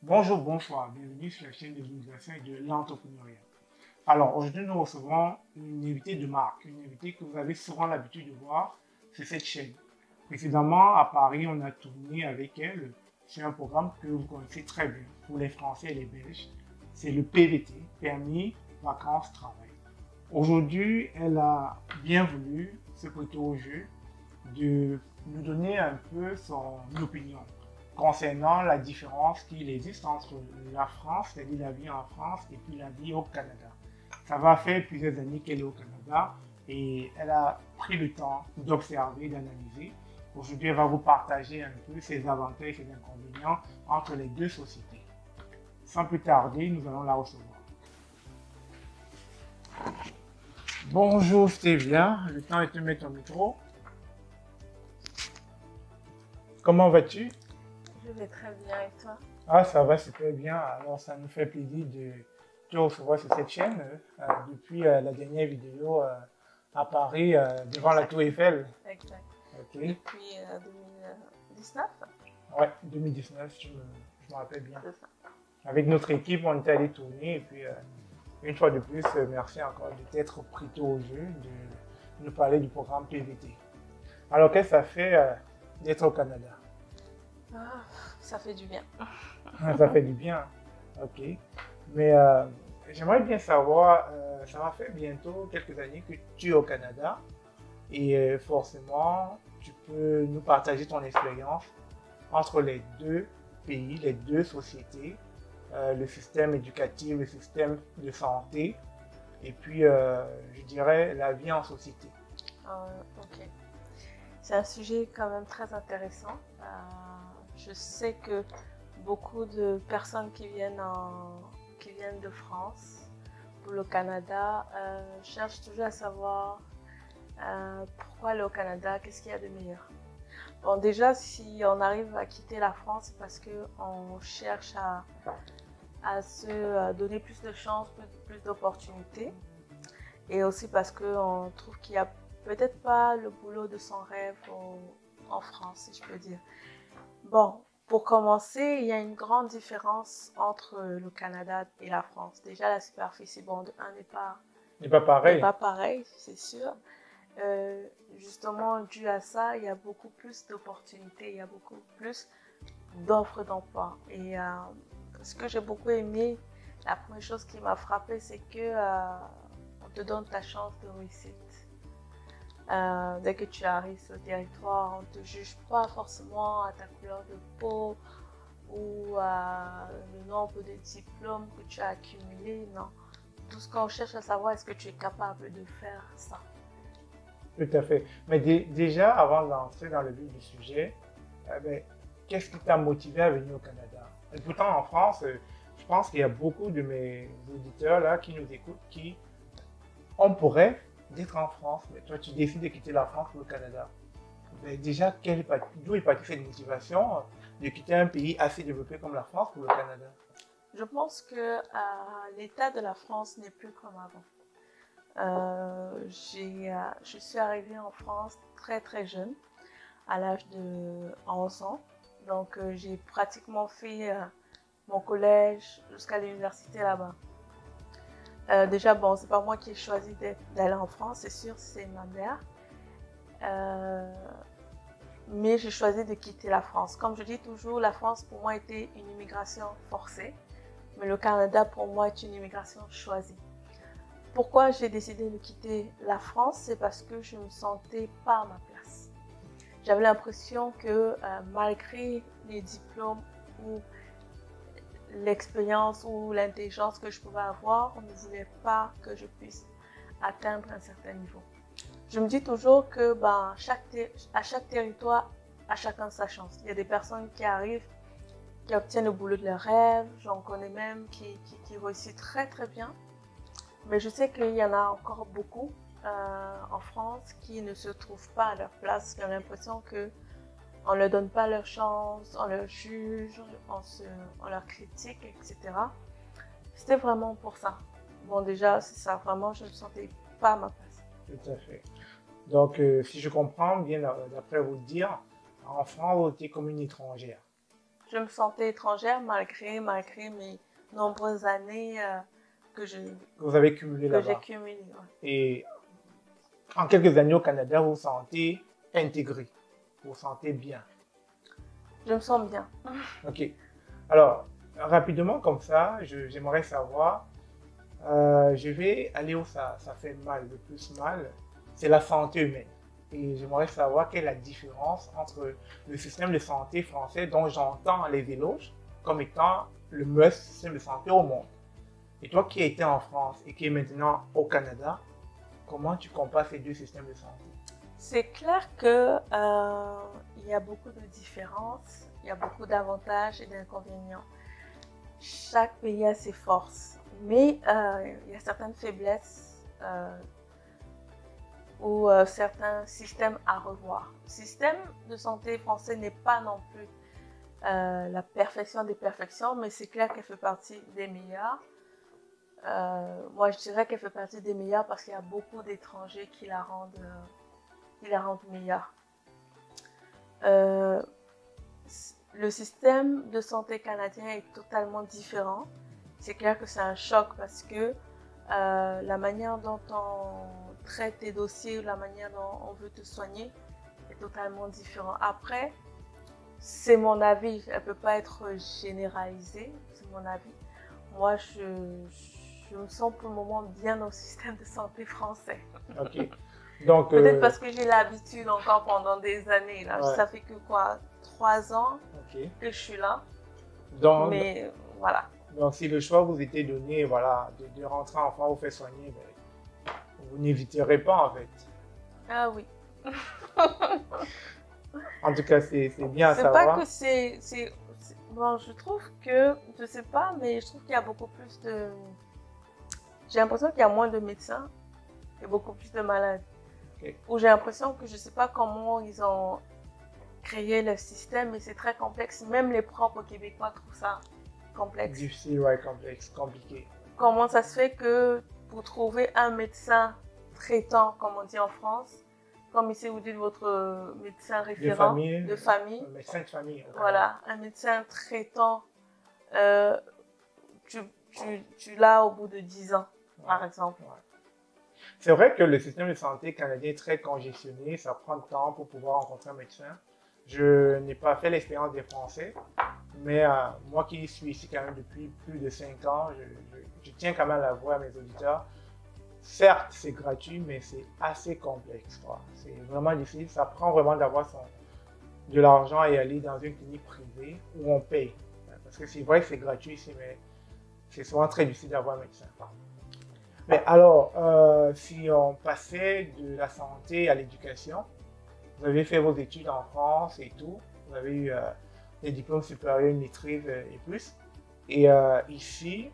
Bonjour, bonsoir, bienvenue sur la chaîne de l'innovation et de l'entrepreneuriat. Alors, aujourd'hui, nous recevons une invitée de marque, une invitée que vous avez souvent l'habitude de voir sur cette chaîne. Précédemment, à Paris, on a tourné avec elle sur un programme que vous connaissez très bien pour les Français et les Belges. C'est le PVT, Permis Vacances Travail. Aujourd'hui, elle a bien voulu se prêter au jeu de nous donner un peu son opinion concernant la différence qu'il existe entre la France, c'est-à-dire la vie en France, et puis la vie au Canada. Ça va faire plusieurs années qu'elle est au Canada et elle a pris le temps d'observer, d'analyser. Aujourd'hui, elle va vous partager un peu ses avantages et ses inconvénients entre les deux sociétés. Sans plus tarder, nous allons la recevoir. Bonjour Stévia, le temps est de mettre ton micro. Comment vas-tu? Je vais très bien et toi? Ah, ça va super bien. Alors, ça nous fait plaisir de te recevoir sur cette chaîne depuis la dernière vidéo à Paris devant la Tour Eiffel. Exact. Ok. Depuis 2019? Ouais, 2019, je me rappelle bien. C'est ça. Avec notre équipe, on était allé tourner et puis une fois de plus, merci encore de t'être prêté au jeu, de nous parler du programme PVT. Alors, qu'est-ce que ça fait d'être au Canada? Ah, ça fait du bien. Ça fait du bien. Ok. Mais j'aimerais bien savoir, ça va faire bientôt quelques années que tu es au Canada et forcément, tu peux nous partager ton expérience entre les deux pays, les deux sociétés, le système éducatif, le système de santé et puis, je dirais, la vie en société. Ok. C'est un sujet quand même très intéressant. Je sais que beaucoup de personnes qui viennent de France pour le Canada cherchent toujours à savoir pourquoi aller au Canada, qu'est-ce qu'il y a de meilleur. Bon, déjà, si on arrive à quitter la France, c'est parce qu'on cherche à se donner plus de chances, plus d'opportunités. Et aussi parce qu'on trouve qu'il n'y a peut-être pas le boulot de son rêve en France, si je peux dire. Bon, pour commencer, il y a une grande différence entre le Canada et la France. Déjà, la superficie, bon, de un N'est pas pareil. n'est pas pareil, c'est sûr. Justement, dû à ça, il y a beaucoup plus d'opportunités, il y a beaucoup plus d'offres d'emploi. Et ce que j'ai beaucoup aimé, la première chose qui m'a frappée, c'est que on te donne ta chance de réussite. Dès que tu arrives sur le territoire, on ne te juge pas forcément à ta couleur de peau ou à le nombre de diplômes que tu as accumulés. Non. Tout ce qu'on cherche à savoir, est-ce que tu es capable de faire ça? Tout à fait. Mais déjà, avant d'entrer dans le vif du sujet, qu'est-ce qui t'a motivé à venir au Canada? Et pourtant, en France, je pense qu'il y a beaucoup de mes auditeurs là qui nous écoutent qui ont pour rêve d'être en France, mais toi, tu décides de quitter la France pour le Canada. Mais déjà, d'où est partie cette motivation de quitter un pays assez développé comme la France pour le Canada? Je pense que l'état de la France n'est plus comme avant. Je suis arrivée en France très très jeune, à l'âge de 11 ans. Donc j'ai pratiquement fait mon collège jusqu'à l'université là-bas. Déjà, bon, c'est pas moi qui ai choisi d'aller en France, c'est sûr, c'est ma mère. Mais j'ai choisi de quitter la France. Comme je dis toujours, la France pour moi était une immigration forcée, mais le Canada pour moi est une immigration choisie. Pourquoi j'ai décidé de quitter la France? C'est parce que je ne me sentais pas à ma place. J'avais l'impression que malgré les diplômes ou l'expérience ou l'intelligence que je pouvais avoir, on ne voulait pas que je puisse atteindre un certain niveau. Je me dis toujours que à chaque territoire, à chacun sa chance. Il y a des personnes qui arrivent, qui obtiennent le boulot de leurs rêves, j'en connais même qui réussissent très très bien. Mais je sais qu'il y en a encore beaucoup en France qui ne se trouvent pas à leur place, qui ont l'impression qu'on ne leur donne pas leur chance, on leur juge, on leur critique, etc. C'était vraiment pour ça. Bon, déjà, c'est ça, vraiment, je ne me sentais pas à ma place. Tout à fait. Donc, si je comprends bien, d'après vous dire, en France, vous étiez comme une étrangère. je me sentais étrangère malgré mes nombreuses années que Vous avez cumulé j'ai là-bas. cumulées. Ouais. Et en quelques années au Canada, vous vous sentez intégré, vous vous sentez bien. Je me sens bien. Ok. Alors, rapidement comme ça, j'aimerais savoir, je vais aller où ça fait mal, le plus mal, c'est la santé humaine. Et j'aimerais savoir quelle est la différence entre le système de santé français dont j'entends les éloges comme étant le meilleur système de santé au monde. Et toi qui étais en France et qui est maintenant au Canada, comment tu compares ces deux systèmes de santé? C'est clair que il y a beaucoup de différences, il y a beaucoup d'avantages et d'inconvénients. Chaque pays a ses forces, mais il y a certaines faiblesses ou certains systèmes à revoir. Le système de santé français n'est pas non plus la perfection des perfections, mais c'est clair qu'elle fait partie des meilleures. Moi, je dirais qu'elle fait partie des meilleures parce qu'il y a beaucoup d'étrangers qui la rendent meilleure. Le système de santé canadien est totalement différent. C'est clair que c'est un choc parce que la manière dont on traite tes dossiers, la manière dont on veut te soigner est totalement différent. Après, c'est mon avis, elle ne peut pas être généralisée, c'est mon avis. Moi, je me sens pour le moment bien au système de santé français. Ok. Donc, peut-être parce que j'ai l'habitude encore pendant des années. Là. Ouais. Ça fait que quoi, 3 ans okay. que je suis là. Donc, mais voilà. Donc, si le choix vous était donné, voilà, de rentrer en France, vous faire soigner, ben, vous n'éviterez pas en fait. Ah oui. En tout cas, c'est bien à savoir. C'est pas que c'est... Bon, je trouve que, je sais pas, mais je trouve qu'il y a beaucoup plus de... J'ai l'impression qu'il y a moins de médecins et beaucoup plus de malades. Okay. Ou j'ai l'impression que je sais pas comment ils ont créé le système, mais c'est très complexe. Même les propres Québécois trouvent ça complexe. Difficile, ouais, complexe, compliqué. Comment ça se fait que pour trouver un médecin traitant, comme on dit en France, comme ici vous dites votre médecin référent de famille, un médecin de famille. Voilà, un médecin traitant, tu l'as au bout de 10 ans, ouais. Par exemple. Ouais. C'est vrai que le système de santé canadien est très congestionné, ça prend du temps pour pouvoir rencontrer un médecin. Je n'ai pas fait l'expérience des Français, mais moi qui suis ici quand même depuis plus de 5 ans, je tiens quand même à l'avouer à mes auditeurs. Certes, c'est gratuit, mais c'est assez complexe. C'est vraiment difficile. Ça prend vraiment d'avoir de l'argent et aller dans une clinique privée où on paye. Parce que c'est vrai que c'est gratuit ici, mais c'est souvent très difficile d'avoir un médecin. Mais alors, si on passait de la santé à l'éducation, vous avez fait vos études en France et tout, vous avez eu des diplômes supérieurs, une maîtrise et plus. Et ici,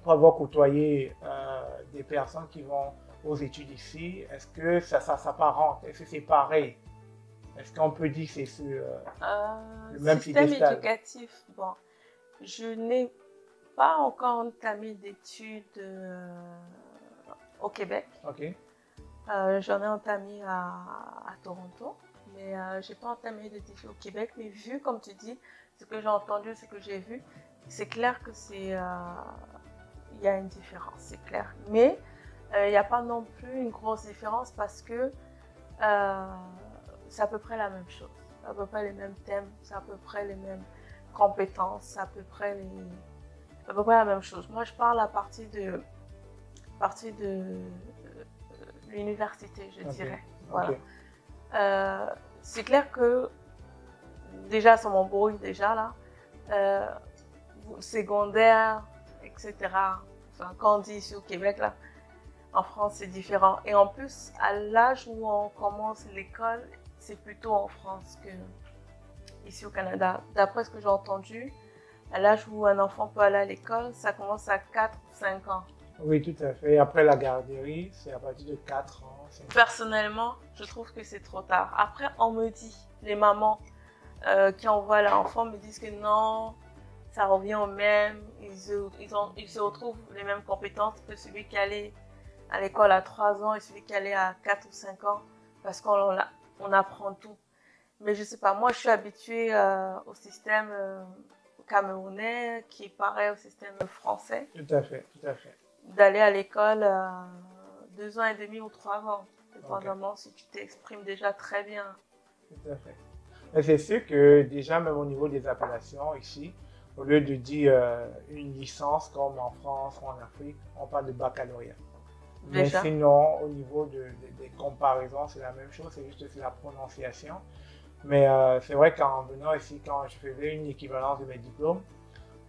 pour avoir côtoyé des personnes qui vont aux études ici, est-ce que ça s'apparente? Est-ce que c'est pareil? Est-ce qu'on peut dire que c'est sur le même système éducatif? Bon, je n'ai pas encore entamé d'études au Québec. Okay. J'en ai entamé à Toronto, mais je n'ai pas entamé d'études au Québec. Mais vu, comme tu dis, ce que j'ai entendu, ce que j'ai vu, c'est clair que c'est... il y a une différence, c'est clair. Mais il n'y a pas non plus une grosse différence parce que c'est à peu près la même chose. C'est à peu près les mêmes thèmes, c'est à peu près les mêmes compétences, c'est à peu près la même chose. Moi, je parle à partir de l'université, je dirais. Voilà. Okay. C'est clair que déjà, ça m'embrouille déjà là. Secondaire, etc. Enfin, quand on dit ici au Québec, là, en France, c'est différent. Et en plus, à l'âge où on commence l'école, c'est plutôt en France que ici au Canada. D'après ce que j'ai entendu, à l'âge où un enfant peut aller à l'école, ça commence à 4 ou 5 ans. Oui, tout à fait. Après la garderie, c'est à partir de 4 ans. Personnellement, je trouve que c'est trop tard. Après, on me dit, les mamans qui envoient l'enfant me disent que non, ça revient au même, ils se retrouvent les mêmes compétences que celui qui allait à l'école à 3 ans et celui qui allait à 4 ou 5 ans, parce qu'on apprend tout. Mais je sais pas, moi je suis habituée au système camerounais qui est pareil au système français. Tout à fait, tout à fait. D'aller à l'école 2 ans et demi ou 3 ans, dépendamment Ok, si tu t'exprimes déjà très bien. tout à fait. Mais c'est sûr que déjà, même au niveau des appellations ici, au lieu de dire une licence comme en France ou en Afrique, on parle de baccalauréat. Mais Déjà. sinon, au niveau des comparaisons, c'est la même chose, c'est juste c'est la prononciation. Mais c'est vrai qu'en venant ici, quand je faisais une équivalence de mes diplômes,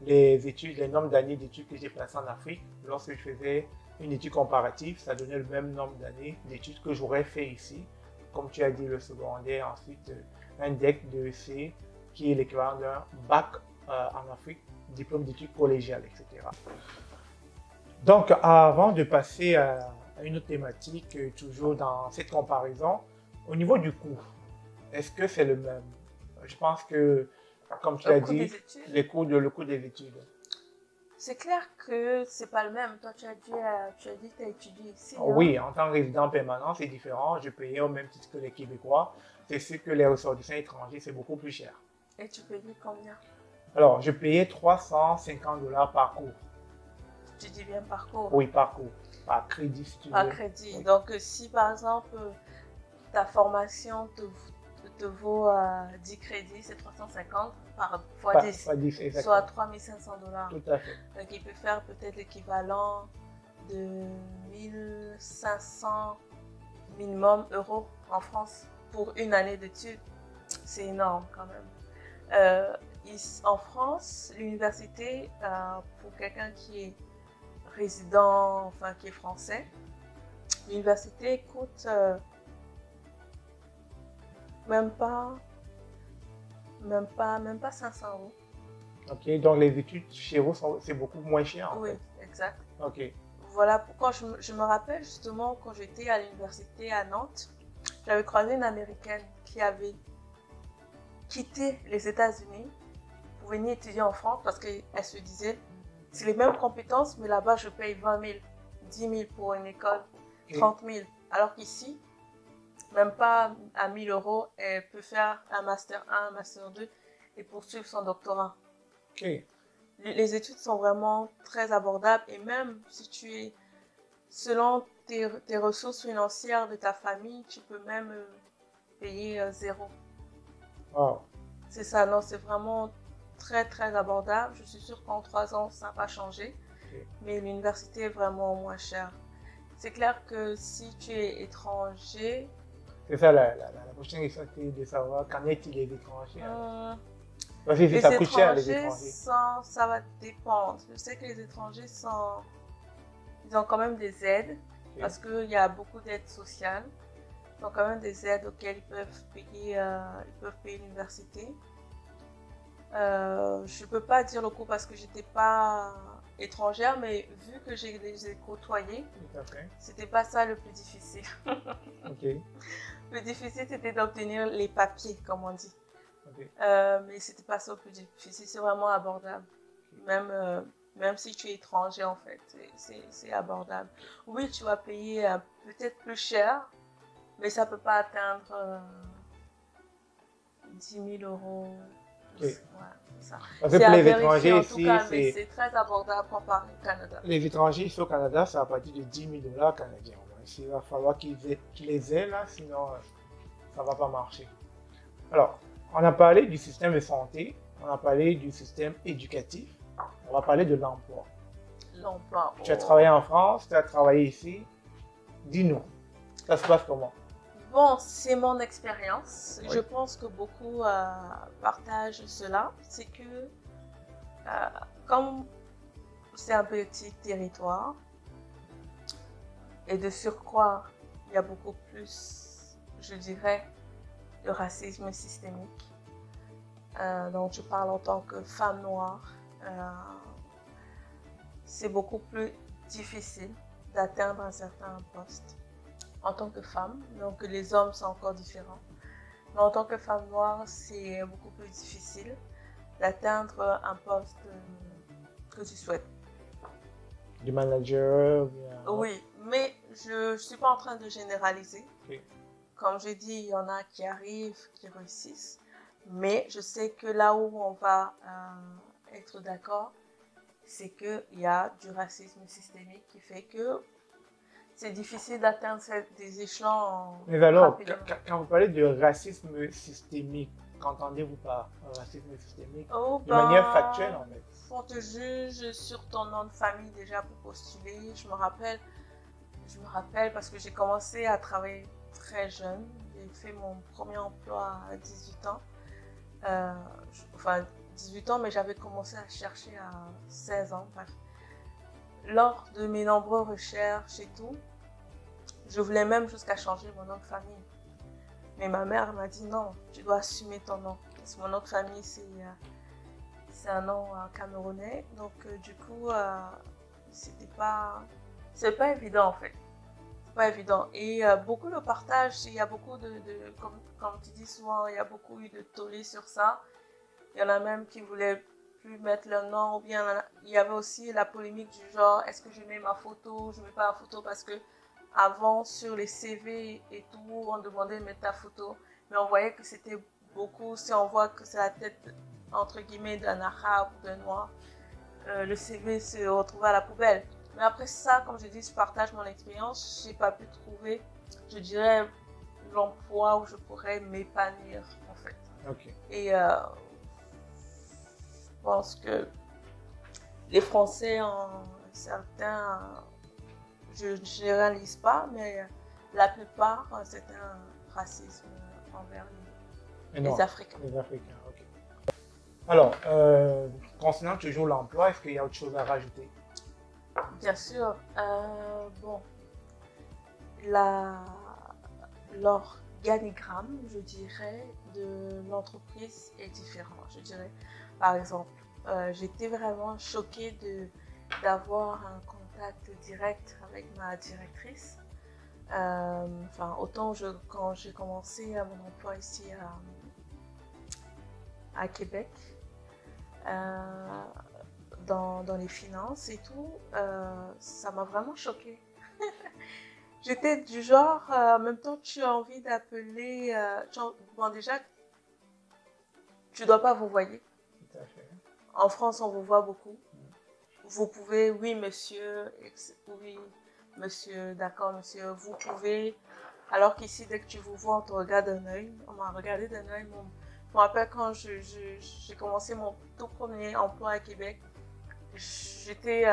les études, les nombres d'années d'études que j'ai passées en Afrique, lorsque je faisais une étude comparative, ça donnait le même nombre d'années d'études que j'aurais fait ici. Comme tu as dit, le secondaire, ensuite un DEC de C qui est l'équivalent d'un bac en Afrique, diplôme d'études collégiales, etc. Donc, avant de passer à une autre thématique, toujours dans cette comparaison, au niveau du coût, est-ce que c'est le même? Je pense que, comme tu Au l'as cours dit, des études, le coût des études. c'est clair que c'est pas le même. Toi, tu as dit que tu as étudié ici, hein? Oui, en tant que résident permanent, c'est différent. Je payais au même titre que les Québécois. C'est sûr que les ressortissants étrangers, c'est beaucoup plus cher. Et tu payais combien? Alors, je payais 350 $ par cours. Tu dis bien parcours, Oui, par cours. Par crédit, si tu par veux. crédit. Oui. Donc, si par exemple, ta formation te vaut 10 crédits, c'est 350 par fois 10, Pas 10, soit exactement. 3500 $. Tout à fait. Donc, il peut faire peut-être l'équivalent de 1500 minimum euros en France pour une année d'études. C'est énorme quand même. En France, l'université, pour quelqu'un qui est résident, enfin qui est français, l'université coûte même pas, même pas 500 euros. Ok, donc les études chez vous, c'est beaucoup moins cher en Oui, fait. exact. Ok, Voilà pourquoi je me rappelle justement quand j'étais à l'université à Nantes, j'avais croisé une Américaine qui avait quitté les États-Unis pour venir étudier en France parce qu'elle se disait, c'est les mêmes compétences, mais là-bas, je paye 20 000, 10 000 pour une école, ok, 30 000. Alors qu'ici, même pas à 1 000 euros, elle peut faire un master 1, un master 2 et poursuivre son doctorat. ok. Les études sont vraiment très abordables et même si tu es, selon tes ressources financières de ta famille, tu peux même payer zéro. Wow. C'est ça, non, c'est vraiment très très abordable. Je suis sûre qu'en 3 ans, ça va changer, Ok. mais l'université est vraiment moins chère. C'est clair que si tu es étranger, C'est ça la prochaine question, c'est de savoir qu'en est-il des étrangers alors? hum, Parce que ça les coûte cher les étrangers, étrangers. ça va dépendre. Je sais que les étrangers ils ont quand même des aides, Ok, parce qu'il y a beaucoup d'aides sociales. Ils ont quand même des aides auxquelles ils peuvent payer l'université. Je ne peux pas dire le coût parce que j'étais pas étrangère, mais vu que je les ai côtoyés, tout à fait. c'était pas ça le plus difficile. Ok, Le difficile, c'était d'obtenir les papiers, comme on dit. ok. Mais c'était pas ça le plus difficile, c'est vraiment abordable. Même si tu es étranger, en fait, c'est abordable. Oui, tu vas payer peut-être plus cher, mais ça peut pas atteindre 10 000 euros. Ok. Ouais, ça. Parce que C'est pour à les vérifier étrangers en tout ici, cas, mais c'est très abordable comparé au Canada. les étrangers ici au Canada, c'est à partir de 10 000 $ canadiens. Ouais. Il va falloir qu'ils les aient là, sinon ça ne va pas marcher. Alors, on a parlé du système de santé, on a parlé du système éducatif, on va parler de l'emploi. L'emploi. Tu as travaillé en France, tu as travaillé ici. Dis-nous, ça se passe comment? Bon, c'est mon expérience. Oui. Je pense que beaucoup partagent cela. C'est que comme c'est un petit territoire et de surcroît, il y a beaucoup plus, je dirais, de racisme systémique. Donc, je parle en tant que femme noire. C'est beaucoup plus difficile d'atteindre un certain poste en tant que femme. Donc, les hommes sont encore différents. Mais en tant que femme noire, c'est beaucoup plus difficile d'atteindre un poste que tu souhaites. Du manager, bien... Oui, mais je ne suis pas en train de généraliser. Ok. comme j'ai dit, il y en a qui arrivent, qui réussissent. Mais je sais que là où on va être d'accord, c'est qu'il y a du racisme systémique qui fait que c'est difficile d'atteindre des échelons Mais alors, rapidement. quand vous parlez de racisme systémique, qu'entendez-vous par racisme systémique? Oh, De manière factuelle, en fait. On te juge sur ton nom de famille déjà pour postuler. Je me rappelle parce que j'ai commencé à travailler très jeune. J'ai fait mon premier emploi à 18 ans. Enfin, 18 ans, mais j'avais commencé à chercher à 16 ans. Bref. Lors de mes nombreuses recherches et tout, je voulais même jusqu'à changer mon nom de famille. Mais ma mère m'a dit non, tu dois assumer ton nom. Parce que mon nom de famille, c'est un nom camerounais. Donc, du coup, c'est pas évident en fait. C'est pas évident. Et beaucoup le partagent. Il y a beaucoup comme tu dis souvent, il y a beaucoup eu de tollé sur ça. Il y en a même qui voulaient plus mettre leur nom. Ou bien, il y avait aussi la polémique du genre, est-ce que je mets ma photo, je mets pas ma photo parce que avant, sur les CV et tout, on demandait de mettre ta photo. Mais on voyait que c'était beaucoup, si on voit que c'est la tête, entre guillemets, d'un arabe ou d'un noir, le CV se retrouvait à la poubelle. Mais après ça, comme je dis, je partage mon expérience, je n'ai pas pu trouver, je dirais, l'emploi où je pourrais m'épanouir, en fait. Okay. Et je pense que les Français, certains, je ne généralise pas, mais la plupart, c'est un racisme envers les Africains. Les Africains, ok. Alors, concernant toujours l'emploi, est-ce qu'il y a autre chose à rajouter? Bien sûr. Bon, l'organigramme, je dirais, de l'entreprise est différent. Je dirais, par exemple, j'étais vraiment choquée d'avoir un contact direct avec ma directrice. Enfin, autant quand j'ai commencé mon emploi ici à Québec, dans les finances et tout, ça m'a vraiment choquée. J'étais du genre, en même temps, tu as envie d'appeler, bon déjà, tu ne dois pas vous voyer. Tout à fait. En France, on vous voit beaucoup. Vous pouvez, oui monsieur, oui monsieur, d'accord monsieur, vous pouvez. Alors qu'ici, dès que tu vous vois, on te regarde d'un œil. On m'a regardé d'un œil. Je me rappelle quand j'ai commencé mon tout premier emploi à Québec, j'étais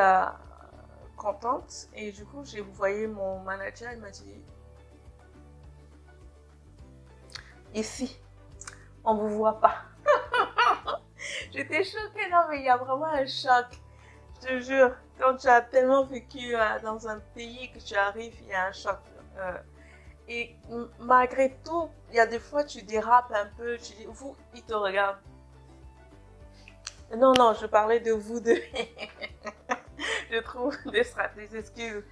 contente et du coup, j'ai voyé mon manager, il m'a dit ici, on ne vous voit pas. J'étais choquée, non mais il y a vraiment un choc. Je te jure, quand tu as tellement vécu dans un pays que tu arrives, il y a un choc. Et malgré tout, il y a des fois tu dérapes un peu, tu dis, vous, ils te regardent. Non, non, je parlais de vous deux. Je trouve des excuses.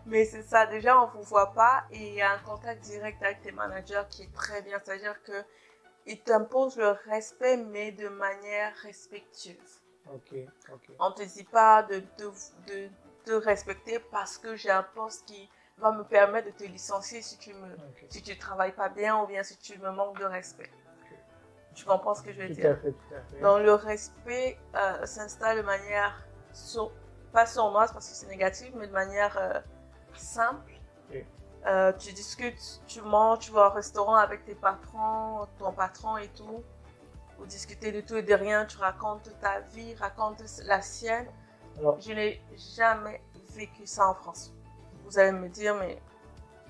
Mais c'est ça, déjà on ne vous voit pas et il y a un contact direct avec tes managers qui est très bien. C'est-à-dire qu'ils t'imposent le respect, mais de manière respectueuse. Ok. On ne te dit pas de te respecter parce que j'ai un poste qui va me permettre de te licencier si tu ne travailles pas bien ou bien si tu me manques de respect. Tu comprends ce que je veux dire? Tout à fait. Donc le respect s'installe de manière, pas sournoise parce que c'est négatif, mais de manière simple. Okay. Tu discutes, tu manges, tu vas au restaurant avec ton patron et tout. Vous discutez de tout et de rien, tu racontes ta vie, racontes la sienne. Alors, je n'ai jamais vécu ça en France. Vous allez me dire, mais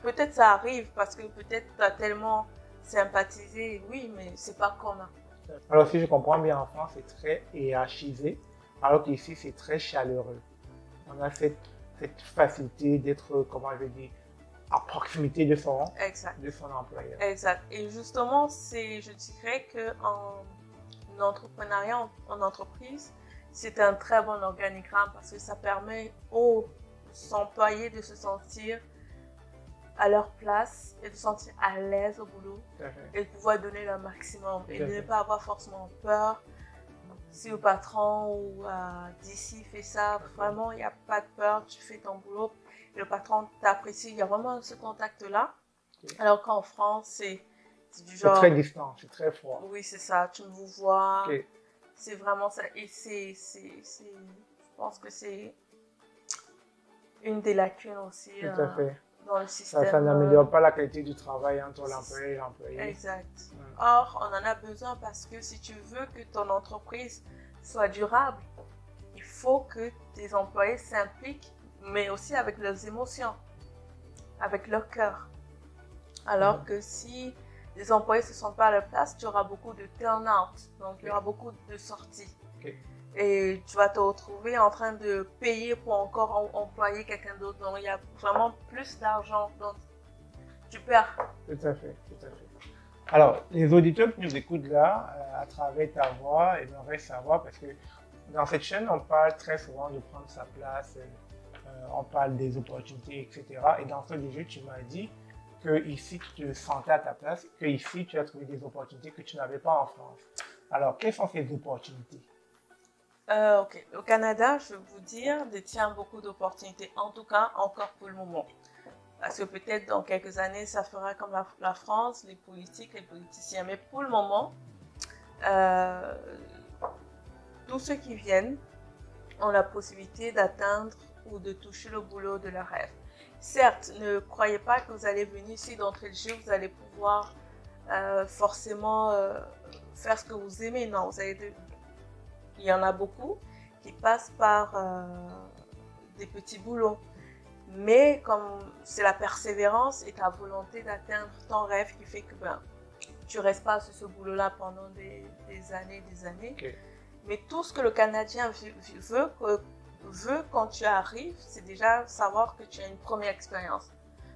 peut-être ça arrive parce que peut-être tu as tellement sympathisé, oui, mais c'est pas commun. Alors si je comprends bien, en France, c'est très hiérarchisé, alors qu'ici, c'est très chaleureux. On a cette facilité d'être, comment je dis, à proximité de son employeur. Exact. Et justement, je dirais qu'en entrepreneuriat, en entreprise, c'est un très bon organigramme parce que ça permet aux employés de se sentir à leur place et de se sentir à l'aise au boulot et de pouvoir donner leur maximum et de ne pas avoir forcément peur. Si le patron ou d'ici fait ça, vraiment, il n'y a pas de peur, tu fais ton boulot et le patron t'apprécie. Il y a vraiment ce contact-là Okay. Alors qu'en France, c'est du C'est genre... très distant, c'est très froid. Oui, c'est ça, tu me vous vois. Okay. C'est vraiment ça. Et je pense que c'est une des lacunes aussi Tout à fait. dans le système. Ça n'améliore pas la qualité du travail entre l'employé et l'employé. Exact. Or, on en a besoin parce que si tu veux que ton entreprise soit durable, il faut que tes employés s'impliquent, mais aussi avec leurs émotions, avec leur cœur. Alors que si les employés ne se sentent pas à leur place, tu auras beaucoup de turn-out, donc il y aura beaucoup de sorties. Okay. Et tu vas te retrouver en train de payer pour encore employer quelqu'un d'autre. Donc il y a vraiment plus d'argent, donc tu perds. Tout à fait, tout à fait. Alors, les auditeurs qui nous écoutent là, à travers ta voix, aimeraient savoir, parce que dans cette chaîne, on parle très souvent de prendre sa place, on parle des opportunités, etc. Et dans ce jeu, tu m'as dit que ici tu te sentais à ta place, que ici tu as trouvé des opportunités que tu n'avais pas en France. Alors, quelles sont ces opportunités? Ok, au Canada, je vais vous dire, détient beaucoup d'opportunités, en tout cas encore pour le moment. Parce que peut-être dans quelques années, ça fera comme la France, les politiques, les politiciens. Mais pour le moment, tous ceux qui viennent ont la possibilité d'atteindre ou de toucher le boulot de leur rêve. Certes, ne croyez pas que vous allez venir ici d'entrée de jeu, vous allez pouvoir forcément faire ce que vous aimez. Non, il y en a beaucoup qui passent par des petits boulots. Mais comme c'est la persévérance et ta volonté d'atteindre ton rêve qui fait que tu ne restes pas sur ce boulot-là pendant des années, des années. Okay. Mais tout ce que le Canadien veut quand tu arrives, c'est déjà savoir que tu as une première expérience.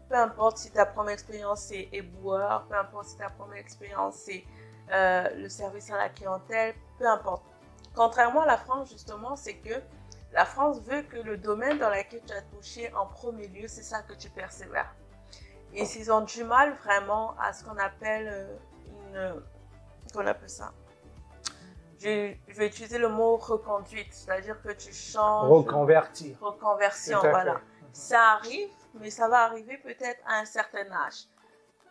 Peu importe si ta première expérience c'est éboueur, peu importe si ta première expérience c'est le service à la clientèle, peu importe. Contrairement à la France, justement, c'est que la France veut que le domaine dans lequel tu as touché en premier lieu, c'est ça que tu persévères. Et s'ils ont du mal vraiment à ce qu'on appelle qu'on appelle ça. Je vais utiliser le mot reconduite, c'est-à-dire que tu changes. Reconvertir. Reconversion, voilà. Ça arrive, mais ça va arriver peut-être à un certain âge.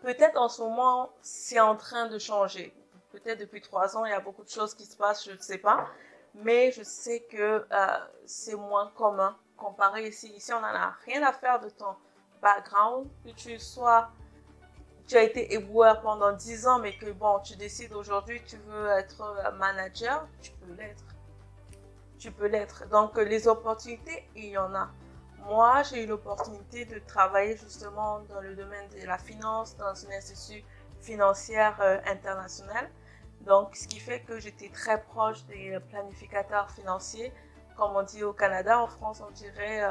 Peut-être en ce moment, c'est en train de changer. Peut-être depuis 3 ans, il y a beaucoup de choses qui se passent, je ne sais pas. Mais je sais que c'est moins commun comparé ici. Ici, on n'en a rien à faire de ton background, que tu as été éboueur pendant 10 ans, mais que bon, tu décides aujourd'hui, tu veux être manager, tu peux l'être. Tu peux l'être. Donc, les opportunités, il y en a. Moi, j'ai eu l'opportunité de travailler justement dans le domaine de la finance, dans une institution financière internationale. Donc, ce qui fait que j'étais très proche des planificateurs financiers. Comme on dit au Canada, en France, on dirait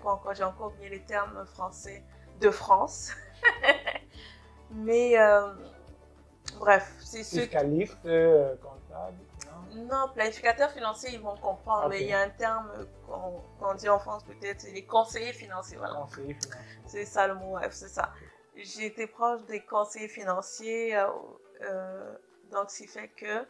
quoi encore? J'ai encore oublié les termes français de France. Mais, bref, c'est ceux fiscaliste, comptable, non? Non, planificateur financier, ils vont comprendre. Okay. Mais il y a un terme qu'on dit en France peut-être, c'est les conseillers financiers. Voilà. Conseillers financiers. C'est ça le mot, c'est ça. Okay. J'ai été proche des conseillers financiers. Donc, ce qui fait que,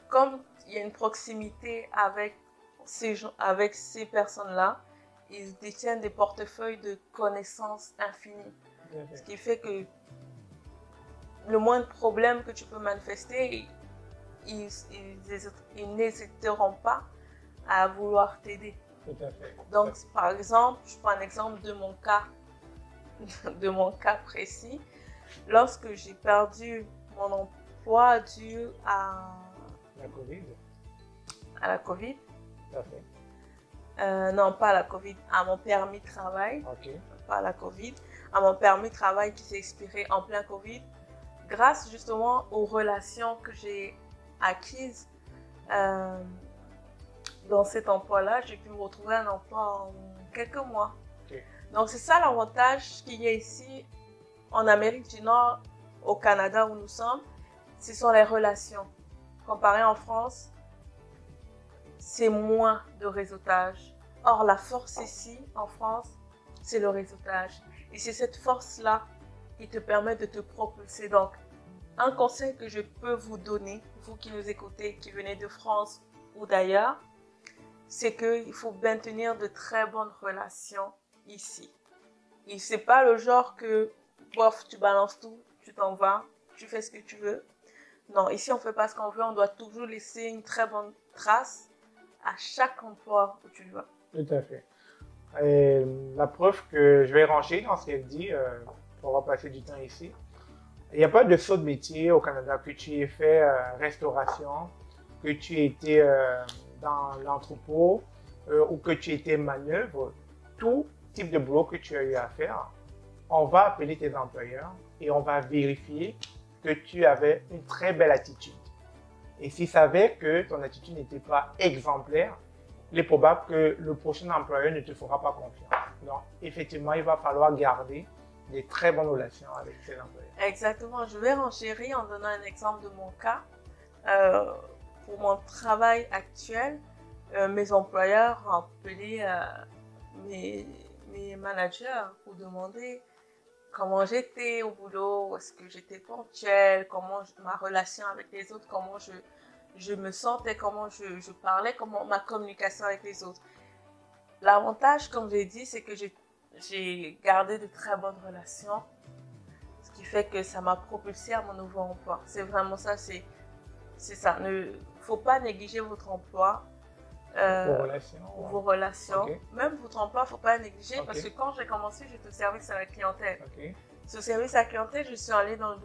comme il y a une proximité avec ces personnes-là, ils détiennent des portefeuilles de connaissances infinies. Okay. Ce qui fait que le moindre problème que tu peux manifester, ils n'hésiteront pas à vouloir t'aider. Tout à fait. Donc, par exemple, je prends un exemple de mon cas précis. Lorsque j'ai perdu mon emploi dû à la COVID. À la COVID. Tout à fait. Non, pas à la COVID, à mon permis de travail. Okay. Pas à la COVID, à mon permis de travail qui s'est expiré en plein COVID. Grâce justement aux relations que j'ai acquises dans cet emploi-là, j'ai pu me retrouver un emploi en quelques mois. Okay. Donc c'est ça l'avantage qu'il y a ici en Amérique du Nord, au Canada où nous sommes, ce sont les relations. Comparé en France, c'est moins de réseautage. Or, la force ici, en France, c'est le réseautage. Et c'est cette force-là qui te permet de te propulser. Donc, un conseil que je peux vous donner, vous qui nous écoutez, qui venez de France ou d'ailleurs, c'est qu'il faut maintenir de très bonnes relations ici. C'est pas le genre que, bof, tu balances tout, tu t'en vas, tu fais ce que tu veux. Non, ici, on fait pas ce qu'on veut, on doit toujours laisser une très bonne trace à chaque emploi où tu vas. Tout à fait. Et la preuve que je vais ranger dans ce qu'elle dit, pour avoir passé du temps ici. Il n'y a pas de saut de métier au Canada, que tu aies fait restauration, que tu aies été dans l'entrepôt ou que tu aies été manœuvre. Tout type de boulot que tu as eu à faire, on va appeler tes employeurs et on va vérifier que tu avais une très belle attitude. Et s'ils savaient que ton attitude n'était pas exemplaire, il est probable que le prochain employeur ne te fera pas confiance. Donc, effectivement, il va falloir garder des très bonnes relations avec ses employeurs. Exactement. Je vais renchérir en donnant un exemple de mon cas. Pour mon travail actuel, mes employeurs ont appelé mes managers pour demander comment j'étais au boulot, est-ce que j'étais ponctuelle, ma relation avec les autres, comment je me sentais, comment je parlais, comment ma communication avec les autres. L'avantage, comme j'ai dit, c'est que j'ai gardé de très bonnes relations, ce qui fait que ça m'a propulsé à mon nouveau emploi. C'est vraiment ça, c'est ça. Il ne faut pas négliger votre emploi. Vos relations. Okay. Même votre emploi, il ne faut pas négliger parce que quand j'ai commencé, j'étais au service à la clientèle. Ce service à la clientèle, je suis allée dans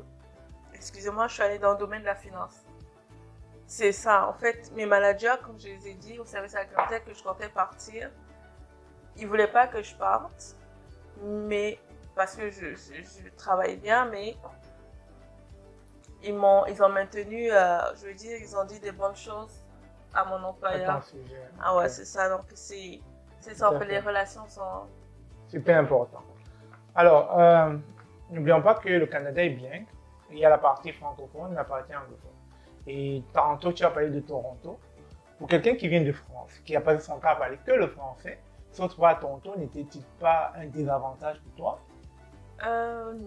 le domaine de la finance. C'est ça. En fait, mes managers, comme je les ai dit, au service à la clientèle, que je comptais partir, ils ne voulaient pas que je parte, mais parce que je travaillais bien, mais ils ont maintenu, je veux dire, ils ont dit des bonnes choses à mon employeur. Ah ouais, c'est ça. Donc, c'est ça. En fait, les relations sont super importantes. Alors, n'oublions pas que le Canada est bilingue. Il y a la partie francophone et la partie anglophone. Et tantôt, tu as parlé de Toronto. Pour quelqu'un qui vient de France, qui n'a pas son cas à parler que le français, se retrouver à Toronto n'était-il pas un désavantage pour toi?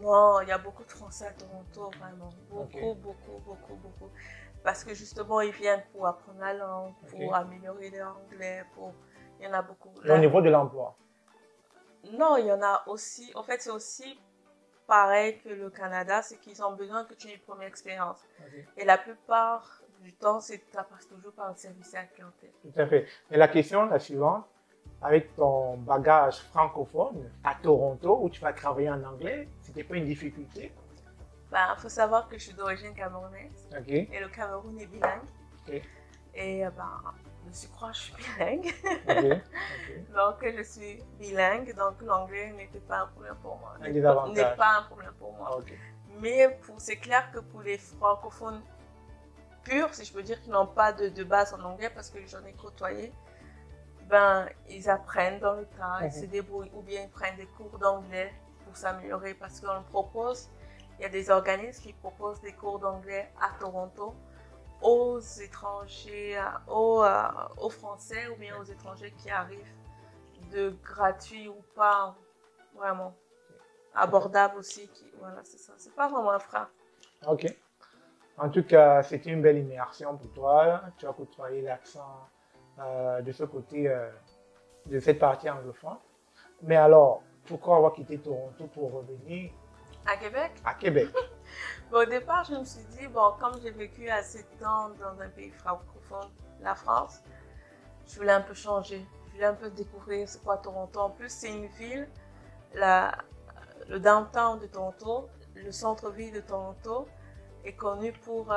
Non, il y a beaucoup de Français à Toronto, vraiment. Beaucoup. Parce que justement, ils viennent pour apprendre la langue, pour améliorer leur anglais, il y en a beaucoup. Au niveau de l'emploi? Non, il y en a aussi. En fait, c'est aussi pareil que le Canada, c'est qu'ils ont besoin que tu aies une première expérience. Et la plupart du temps, ça passe toujours par le service à la clientèle. Tout à fait. Mais la question, la suivante, avec ton bagage francophone à Toronto, où tu vas travailler en anglais, c'était pas une difficulté? Ben, faut savoir que je suis d'origine camerounaise. Et le Cameroun est bilingue. Et de surcroît, je suis bilingue. Donc, je suis bilingue. Donc, l'anglais n'était pas un problème pour moi. N'est pas un problème pour moi. Mais c'est clair que pour les francophones purs, si je peux dire, qui n'ont pas de base en anglais, parce que j'en ai côtoyé, ben, ils apprennent dans le tas, ils se débrouillent, ou bien ils prennent des cours d'anglais pour s'améliorer, parce qu'on propose, il y a des organismes qui proposent des cours d'anglais à Toronto aux étrangers, aux Français ou bien aux étrangers qui arrivent de gratuit ou pas, vraiment abordable aussi. Voilà, c'est ça. C'est pas vraiment un frein. Ok. En tout cas, c'était une belle immersion pour toi. Tu as côtoyé l'accent de ce côté, de cette partie anglophone. Mais alors, pourquoi avoir quitté Toronto pour revenir à Québec? À Québec. Bon, au départ, je me suis dit, bon, comme j'ai vécu assez de temps dans un pays francophone, la France, je voulais un peu changer. Je voulais un peu découvrir c'est quoi Toronto. En plus, c'est une ville, le downtown de Toronto, le centre-ville de Toronto est connu pour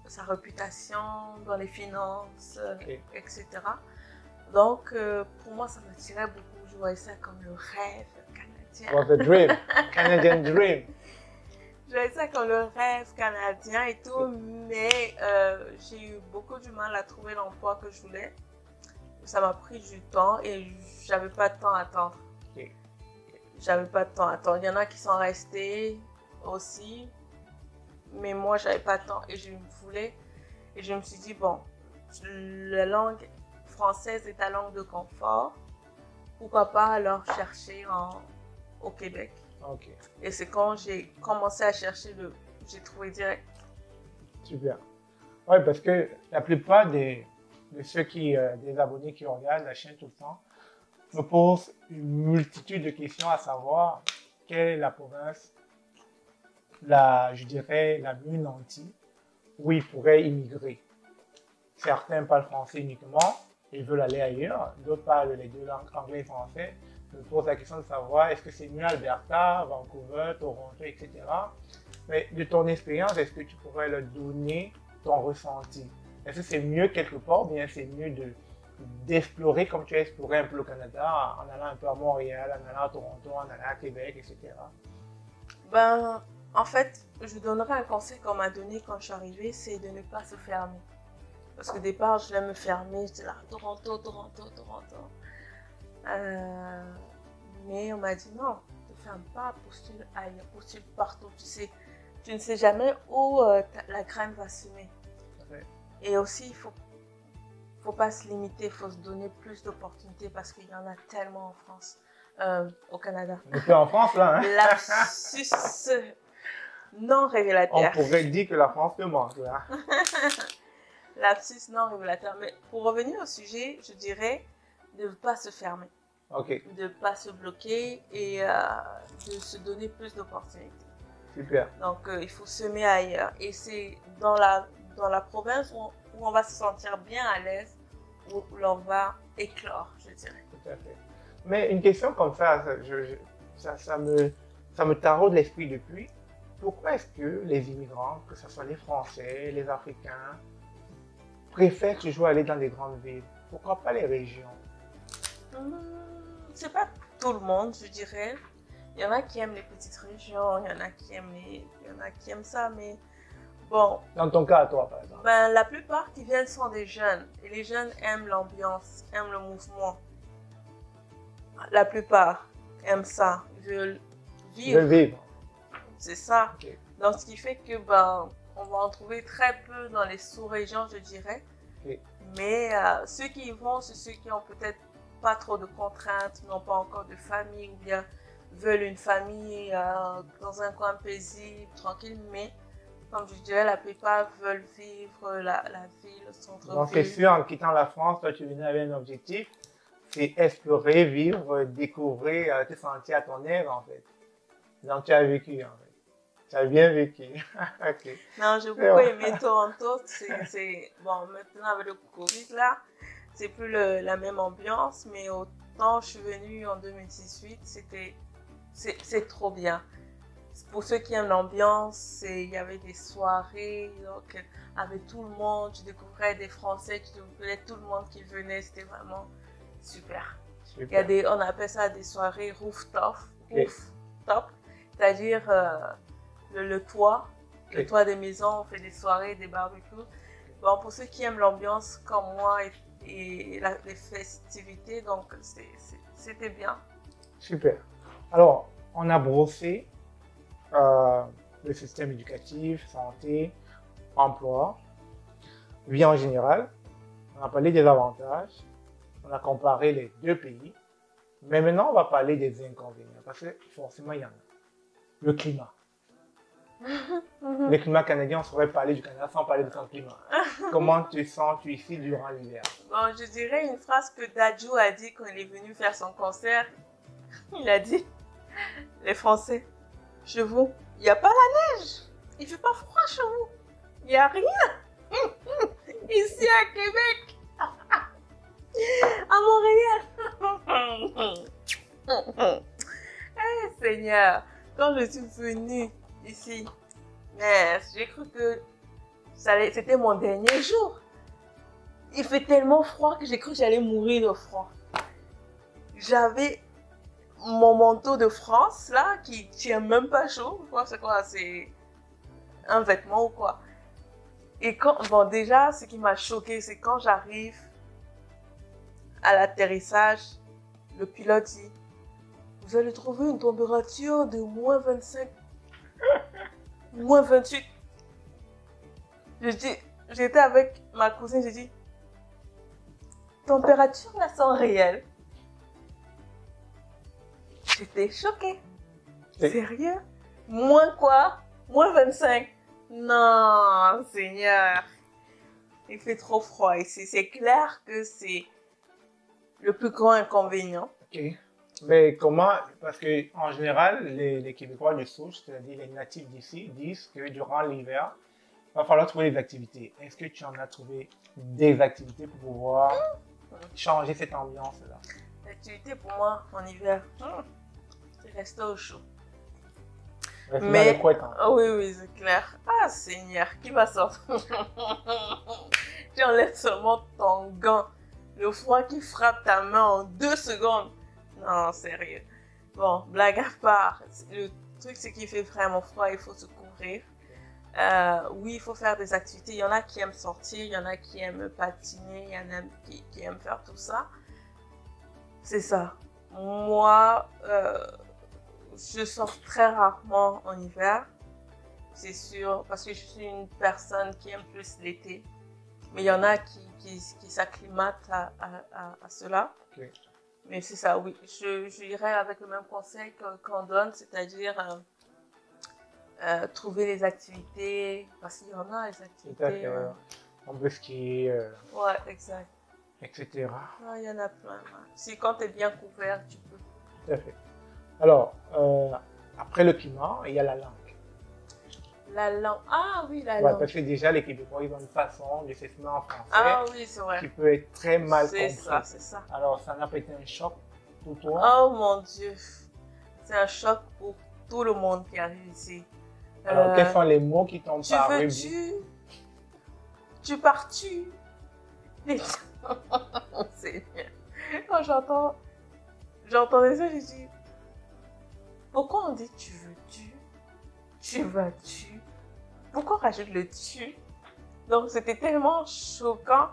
sa réputation dans les finances, etc. Donc, pour moi, ça m'attirait beaucoup. Je voyais ça comme le rêve canadien. What the dream, Canadian dream. Je voyais ça comme le rêve canadien et tout, mais j'ai eu beaucoup du mal à trouver l'emploi que je voulais. Ça m'a pris du temps et j'avais pas de temps à attendre. J'avais pas de temps à attendre. Il y en a qui sont restés aussi, mais moi, j'avais pas de temps et je voulais. Et je me suis dit, bon, la langue française est ta langue de confort. Pourquoi pas alors chercher au Québec. Et c'est quand j'ai commencé à chercher, j'ai trouvé direct. Super. Oui, parce que la plupart de ceux des abonnés qui regardent la chaîne tout le temps, me pose une multitude de questions à savoir quelle est la province, je dirais, la mieux nantie où ils pourraient immigrer. Certains parlent français uniquement, ils veulent aller ailleurs, d'autres parlent les deux langues, anglais et français. Je me pose la question de savoir est-ce que c'est mieux Alberta, Vancouver, Toronto, etc. Mais de ton expérience, est-ce que tu pourrais leur donner ton ressenti? Est-ce que c'est mieux quelque part ou bien c'est mieux d'explorer comme tu as exploré un peu le Canada en allant un peu à Montréal, en allant à Toronto, en allant à Québec, etc. Ben, en fait, je donnerais un conseil qu'on m'a donné quand je suis arrivée, c'est de ne pas se fermer. Parce qu'au départ, je voulais me fermer, j'étais là, Toronto, Toronto, Toronto. Mais on m'a dit non, ne te ferme pas, postule ailleurs, postule partout. Tu ne sais jamais où la graine va semer. Ouais. Et aussi, il faut pas se limiter, il faut se donner plus d'opportunités parce qu'il y en a tellement en France, au Canada. Depuis en France, là, hein? Lapsus non révélateur. On pourrait dire que la France te manque, là. Lapsus non révélateur. Mais pour revenir au sujet, je dirais de ne pas se fermer. Ok, De ne pas se bloquer et de se donner plus d'opportunités. super. Donc, il faut semer ailleurs. Et c'est dans la province où on va se sentir bien à l'aise, où l'on va éclore, je dirais. Tout à fait. Mais une question comme ça, ça me taraude l'esprit depuis. Pourquoi est-ce que les immigrants, que ce soit les Français, les Africains, préfèrent toujours aller dans les grandes villes? Pourquoi pas les régions? C'est pas tout le monde, je dirais. Il y en a qui aiment les petites régions, il y en a qui aiment ça, mais bon. Dans ton cas, à toi, par exemple. Ben, la plupart qui viennent sont des jeunes. Et les jeunes aiment l'ambiance, aiment le mouvement. La plupart aiment ça. Ils veulent Ils veulent vivre. vivre. C'est ça. Ok. Donc, ce qui fait que ben, on va en trouver très peu dans les sous-régions, je dirais. Ok. Mais ceux qui y vont, c'est ceux qui ont peut-être pas trop de contraintes, n'ont pas encore de famille ou bien veulent une famille dans un coin paisible, tranquille. Mais comme je dirais, la plupart veulent vivre la ville, le centre-ville. Donc, c'est sûr, en quittant la France, toi, tu venais avec un objectif, c'est explorer, vivre, découvrir, te sentir à ton aise, en fait. Donc, tu as vécu, en fait. Tu as bien vécu. Ok. Non, j'ai beaucoup aimé Toronto. Bon, maintenant, avec le Covid, là, c'est plus la même ambiance, mais autant je suis venue en 2018, c'est trop bien. Pour ceux qui aiment l'ambiance, il y avait des soirées donc, avec tout le monde. Tu découvrais des Français, tu découvrais tout le monde qui venait. C'était vraiment super. Super. On appelle ça des soirées rooftop. Okay. Rooftop, c'est-à-dire le toit. Okay. Le toit des maisons, on fait des soirées, des barbecues. Bon, pour ceux qui aiment l'ambiance comme moi et les festivités, donc c'était bien. Super. Alors, on a brossé le système éducatif, santé, emploi, vie en général. On a parlé des avantages, on a comparé les deux pays. Mais maintenant, on va parler des inconvénients, parce que forcément, il y en a. Le climat. Le climat canadien, on saurait parler du Canada sans parler de son climat. Comment te sens-tu ici durant l'hiver? Bon, je dirais une phrase que Dadju a dit quand il est venu faire son concert. Il a dit, les Français, chez vous, il n'y a pas la neige. Il ne fait pas froid chez vous. Il n'y a rien. Ici à Québec. À Montréal. Hey, Seigneur, quand je suis venue ici, j'ai cru que c'était mon dernier jour. Il fait tellement froid que j'ai cru que j'allais mourir de froid. J'avais mon manteau de France, là, qui tient même pas chaud. Je crois c'est quoi? C'est un vêtement ou quoi? Et bon, déjà, ce qui m'a choqué, c'est quand j'arrive à l'atterrissage, le pilote dit, vous allez trouver une température de moins 25, moins 28. J'étais avec ma cousine, j'ai dit, température là sans réel. J'étais choquée. Sérieux? Moins quoi? Moins 25? Non, Seigneur. Il fait trop froid ici. C'est clair que c'est le plus grand inconvénient. Ok. Mais comment, parce que en général, les Québécois de souche, c'est-à-dire les natifs d'ici, disent que durant l'hiver, il va falloir trouver des activités. Est-ce que tu en as trouvé des activités pour pouvoir changer cette ambiance-là? L'activité pour moi en hiver, c'est rester au chaud. Rester dans les Mais, couettes, hein. oui, oui, c'est clair. Ah, Seigneur, qui va sortir? Tu enlèves seulement ton gant. Le froid qui frappe ta main en 2 secondes. Non, sérieux. Bon, blague à part. Le truc, c'est qu'il fait vraiment froid, il faut se couvrir. Oui, il faut faire des activités. Il y en a qui aiment sortir, il y en a qui aiment patiner, il y en a qui aiment faire tout ça. C'est ça. Moi, je sors très rarement en hiver. C'est sûr, parce que je suis une personne qui aime plus l'été. Mais il y en a qui s'acclimatent à cela. Ok. Mais c'est ça, oui. Je irais avec le même conseil qu'on donne, c'est-à-dire trouver les activités, parce qu'il y en a, les Tout à activités. fait. On peut skier, Ouais, exact. etc. Ouais, il y en a plein. Ouais. Si quand tu es bien couvert, tu peux. Tout à fait. Alors, après le climat, il y a la langue. La langue. Ah oui, la Ouais, langue. parce que déjà, les Québécois, ils ont une façon de s'exprimer en français Ah oui, c'est vrai. qui peut être très mal C'est compris. ça, c'est ça. Alors, ça n'a pas été un choc pour toi? Oh mon Dieu. C'est un choc pour tout le monde qui arrive ici. Alors, quels sont les mots qui t'ont Tu paru? veux-tu? Tu pars-tu? Les- Oh, Seigneur. Quand j'entendais ça, j'ai dit, pourquoi on dit tu veux-tu? Tu vas-tu? Pourquoi on rajoute le tu? Donc c'était tellement choquant.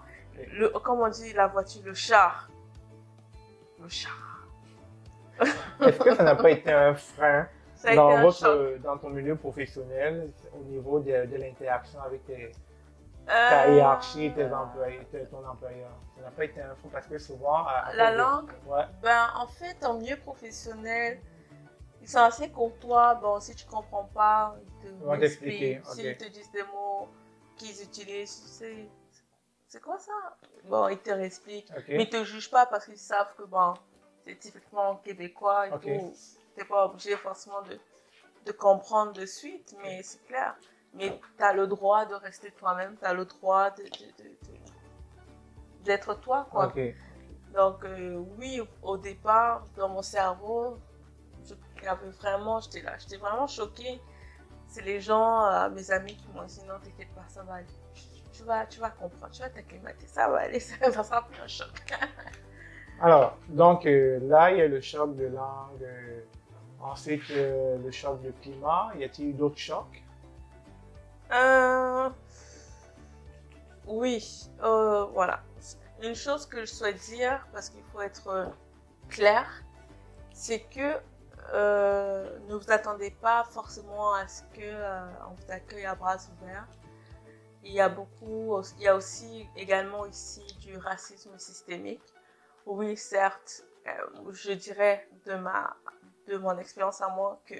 Comme on dit la voiture, le char. Le char. Est-ce que ça n'a pas été un frein Ça a été un choc. dans ton milieu professionnel au niveau de l'interaction avec ta hiérarchie, ton employeur? Ça n'a pas été un frein parce que souvent... La langue, Ouais. ben en fait, en milieu professionnel, ils sont assez courtois. Bon, si tu comprends pas, ils vont t'expliquer, expliquent. ok. S'ils te disent des mots qu'ils utilisent, c'est quoi ça? Bon, ils te réexpliquent. Ok. Mais ils te jugent pas parce qu'ils savent que bon, c'est typiquement québécois et Ok. tout. T'es pas obligé forcément de comprendre de suite, mais c'est clair. Mais tu as le droit de rester toi-même, tu as le droit d'être toi, quoi. Ok. Donc, oui, au départ, dans mon cerveau, j'étais vraiment choquée. C'est les gens, mes amis qui m'ont dit non, t'inquiète pas, ça va aller. Tu vas comprendre, tu vas t'acclimater, ça va aller, ça sera plus un choc. Alors, donc là, il y a le choc de langue. Ensuite, le choc de climat. Y a-t-il eu d'autres chocs? Oui, voilà. Une chose que je souhaite dire, parce qu'il faut être clair, c'est que ne vous attendez pas forcément à ce qu'on vous accueille à bras ouverts. Il y a aussi également ici du racisme systémique. Oui, certes, je dirais de mon expérience à moi que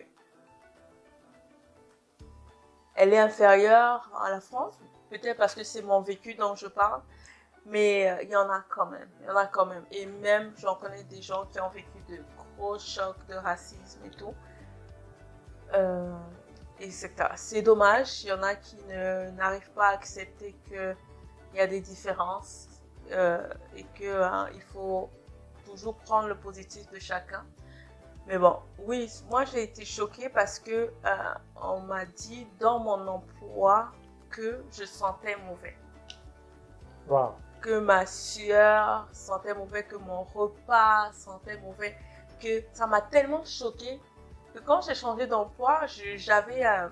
elle est inférieure à la France, peut-être parce que c'est mon vécu dont je parle, mais il y en a quand même, il y en a quand même. Et même, j'en connais des gens qui ont vécu de gros chocs de racisme et tout. Et c'est dommage, il y en a qui n'arrivent pas à accepter qu'il y a des différences et qu'il faut toujours prendre le positif de chacun. Mais bon, oui, moi j'ai été choquée parce que on m'a dit dans mon emploi que je sentais mauvais. Wow. Que ma sueur sentait mauvais, que mon repas sentait mauvais, que ça m'a tellement choquée que quand j'ai changé d'emploi, j'avais un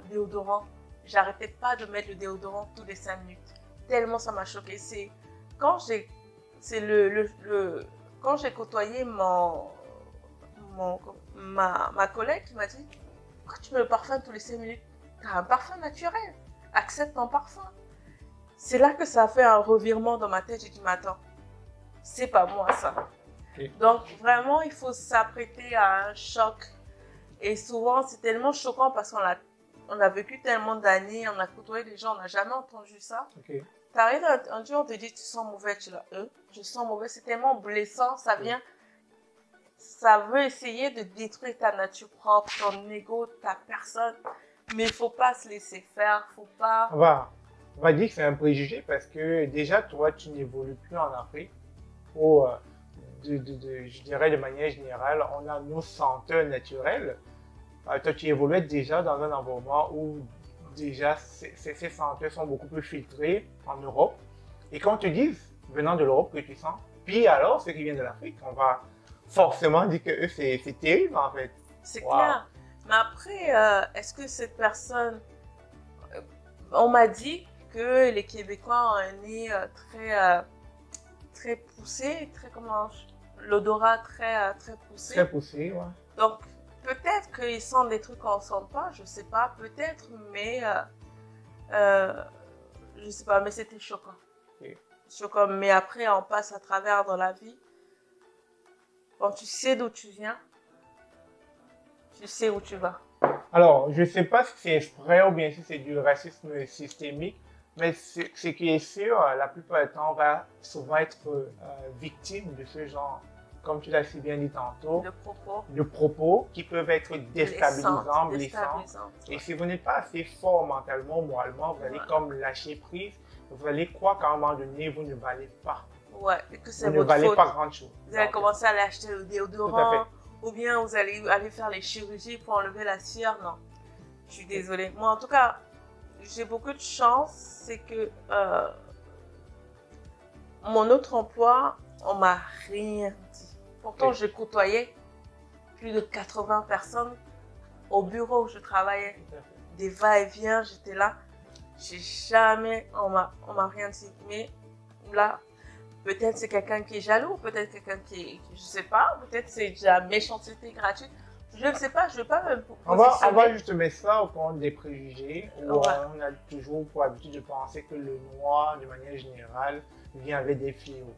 déodorant. J'arrêtais pas de mettre le déodorant tous les 5 minutes. Tellement ça m'a choquée. C'est quand j'ai côtoyé ma collègue qui m'a dit « Pourquoi tu mets le parfum tous les 5 minutes? Tu as un parfum naturel. Accepte ton parfum. » C'est là que ça a fait un revirement dans ma tête. J'ai dit « Mais attends, c'est pas moi ça. » Okay. Donc vraiment, il faut s'apprêter à un choc. Et souvent, c'est tellement choquant parce qu'on a vécu tellement d'années, on a côtoyé des gens, on n'a jamais entendu ça. Okay. t'arrives un jour, on te dit, tu sens mauvais, tu l'as, je sens mauvais, c'est tellement blessant, ça vient, ça veut essayer de détruire ta nature propre, ton ego, ta personne, mais il faut pas se laisser faire, faut pas... On va dire que c'est un préjugé parce que déjà, toi, tu n'évolues plus en Afrique. Ou, je dirais de manière générale, on a nos senteurs naturelles. Toi, tu évoluais déjà dans un environnement où déjà ces senteurs sont beaucoup plus filtrées en Europe. Et quand tu dis, venant de l'Europe, que tu sens, puis alors, ceux qui viennent de l'Afrique, on va forcément dire que eux, c'est terrible en fait. C'est clair. Mais après, est-ce que cette personne... on m'a dit que les Québécois ont un nez très poussé, l'odorat très poussé. Très poussé, ouais. Donc, peut-être qu'ils sentent des trucs qu'on ne sent pas, je sais pas, peut-être, mais je sais pas, mais c'était choquant. Okay. Choquant, mais après, on passe à travers dans la vie. Quand tu sais d'où tu viens, tu sais où tu vas. Alors, je ne sais pas si c'est exprès ou bien si c'est du racisme systémique, mais ce qui est sûr, la plupart du temps, on va souvent être victime de ce genre, comme tu l'as si bien dit tantôt, de propos qui peuvent être déstabilisants, blessants. Et si vous n'êtes pas assez fort mentalement, moralement, vous allez comme lâcher prise, vous allez croire qu'à un moment donné, vous ne valez pas. Ouais, et que c'est vous ne valez pas grand chose. Vous allez commencer à aller acheter le déodorant, ou bien vous allez aller faire les chirurgies pour enlever la cire. Non, je suis désolée. Moi, en tout cas, j'ai beaucoup de chance, c'est que mon autre emploi, on m'a rien dit. Pourtant, je côtoyais plus de 80 personnes au bureau où je travaillais. Des va-et-vient, j'étais là. J'ai jamais, on m'a rien dit. Mais là, peut-être c'est quelqu'un qui est jaloux, peut-être quelqu'un qui est, je sais pas, peut-être c'est de la méchanceté gratuite. Je ne sais pas, je ne veux pas me positionner. On va juste mettre ça au compte des préjugés, où on a toujours pour habitude de penser que le noir, de manière générale, vient avec des fléaux.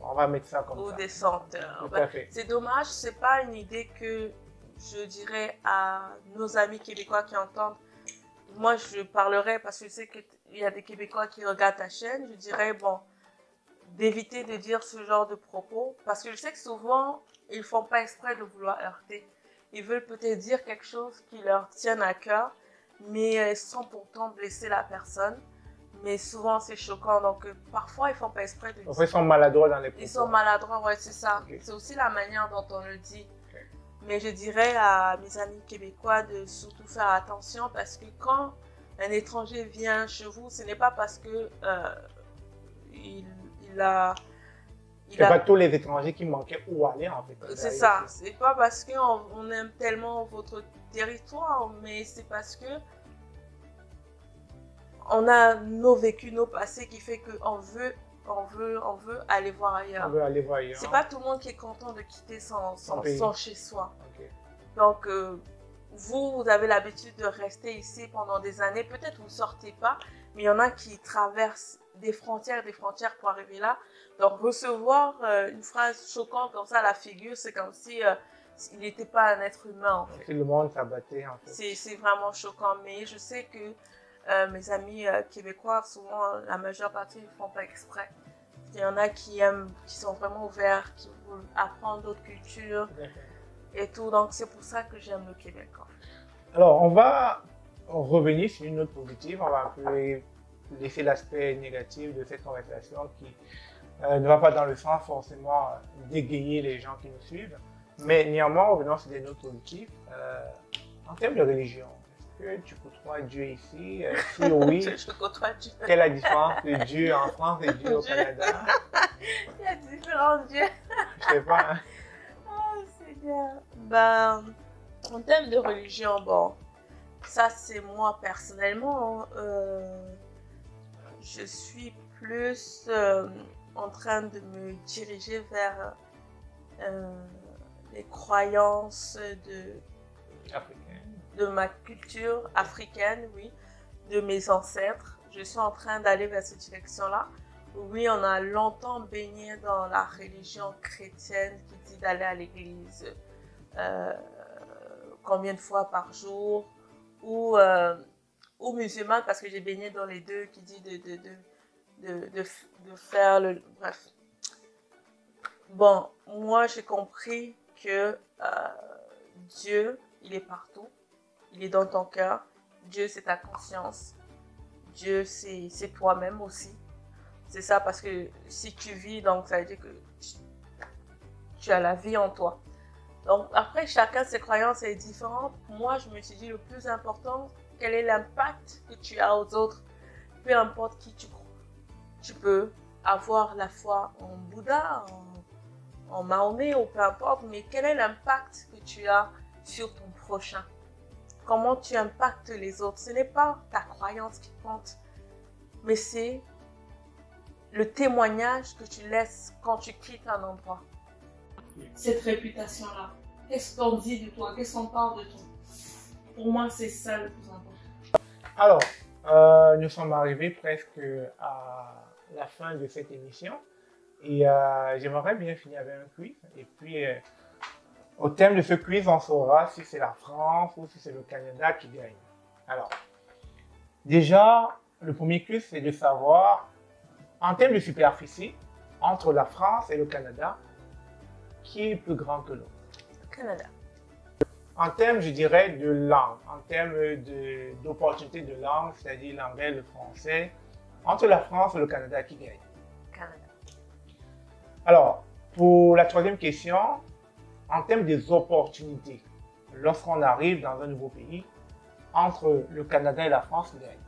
On va mettre ça comme ça. Ou des senteurs. Tout à fait. C'est dommage, c'est pas une idée que je dirais à nos amis québécois qui entendent. Moi, je parlerai parce que je sais qu'il y a des Québécois qui regardent ta chaîne. Je dirais, bon, d'éviter de dire ce genre de propos parce que je sais que souvent, ils font pas exprès de vouloir heurter. Ils veulent peut-être dire quelque chose qui leur tienne à cœur, mais sans pourtant blesser la personne. Mais souvent, c'est choquant. Donc, parfois, ils font pas exprès de dire. Ils sont maladroits dans les propos. Ils sont maladroits, ouais, c'est ça. Okay. C'est aussi la manière dont on le dit. Okay. Mais je dirais à mes amis québécois de surtout faire attention parce que quand un étranger vient chez vous, ce n'est pas parce que c'est pas tous les étrangers qui manquaient où aller en fait. C'est ça. C'est pas parce qu'on aime tellement votre territoire, mais c'est parce que on a nos vécus, nos passés qui fait qu'on veut aller voir ailleurs. On veut aller voir ailleurs. C'est pas tout le monde qui est content de quitter son chez soi. Okay. Donc, vous avez l'habitude de rester ici pendant des années. Peut-être vous ne sortez pas, mais il y en a qui traversent des frontières pour arriver là. Donc, recevoir une phrase choquante comme ça à la figure, c'est comme si il n'était pas un être humain. En fait. Si le monde s'abattait, en fait. C'est vraiment choquant. Mais je sais que mes amis québécois, souvent, la majeure partie ne font pas exprès. Il y en a qui aiment, qui sont vraiment ouverts, qui veulent apprendre d'autres cultures et tout. Donc, c'est pour ça que j'aime le Québec. En fait. Alors, on va revenir sur une note positive. On va un peu laisser l'aspect négatif de cette conversation qui ne va pas dans le sens forcément d'égayer les gens qui nous suivent. Mais néanmoins, revenons sur des notes positives. En termes de religion, est-ce que tu côtoies Dieu ici? Si oui, je côtoie Dieu. Quelle est la différence de Dieu en France et Dieu au Canada? Il y a différents dieux. Je sais pas. Hein? Oh, Seigneur. Ben, en termes de religion, bon, ça c'est moi personnellement. Je suis plus en train de me diriger vers les croyances de ma culture africaine, oui, de mes ancêtres. Je suis en train d'aller vers cette direction-là. Oui, on a longtemps baigné dans la religion chrétienne qui dit d'aller à l'église combien de fois par jour, ou musulmane parce que j'ai baigné dans les deux qui dit de faire le... Bref. Bon, moi j'ai compris que Dieu, il est partout. Il est dans ton cœur. Dieu, c'est ta conscience. Dieu, c'est toi-même aussi. C'est ça, parce que si tu vis, donc ça veut dire que tu as la vie en toi. Donc après, chacun ses croyances est différente. Moi, je me suis dit le plus important, quel est l'impact que tu as aux autres, peu importe qui tu crois. Tu peux avoir la foi en Bouddha, en Mahomet ou peu importe, mais quel est l'impact que tu as sur ton prochain? Comment tu impactes les autres? Ce n'est pas ta croyance qui compte, mais c'est le témoignage que tu laisses quand tu quittes un endroit. Cette réputation-là, qu'est-ce qu'on dit de toi? Qu'est-ce qu'on parle de toi? Pour moi, c'est ça le plus important. Alors, nous sommes arrivés presque à la fin de cette émission et j'aimerais bien finir avec un quiz. Et puis, au thème de ce quiz, on saura si c'est la France ou si c'est le Canada qui gagne. Alors, déjà, le premier quiz, c'est de savoir, en termes de superficie, entre la France et le Canada, qui est plus grand que l'autre? Le Canada. En termes, je dirais, de langue, en termes d'opportunités de langue, c'est-à-dire l'anglais, le français, entre la France et le Canada, qui gagne? Canada. Alors, pour la troisième question, en termes des opportunités, lorsqu'on arrive dans un nouveau pays, entre le Canada et la France, qui gagne?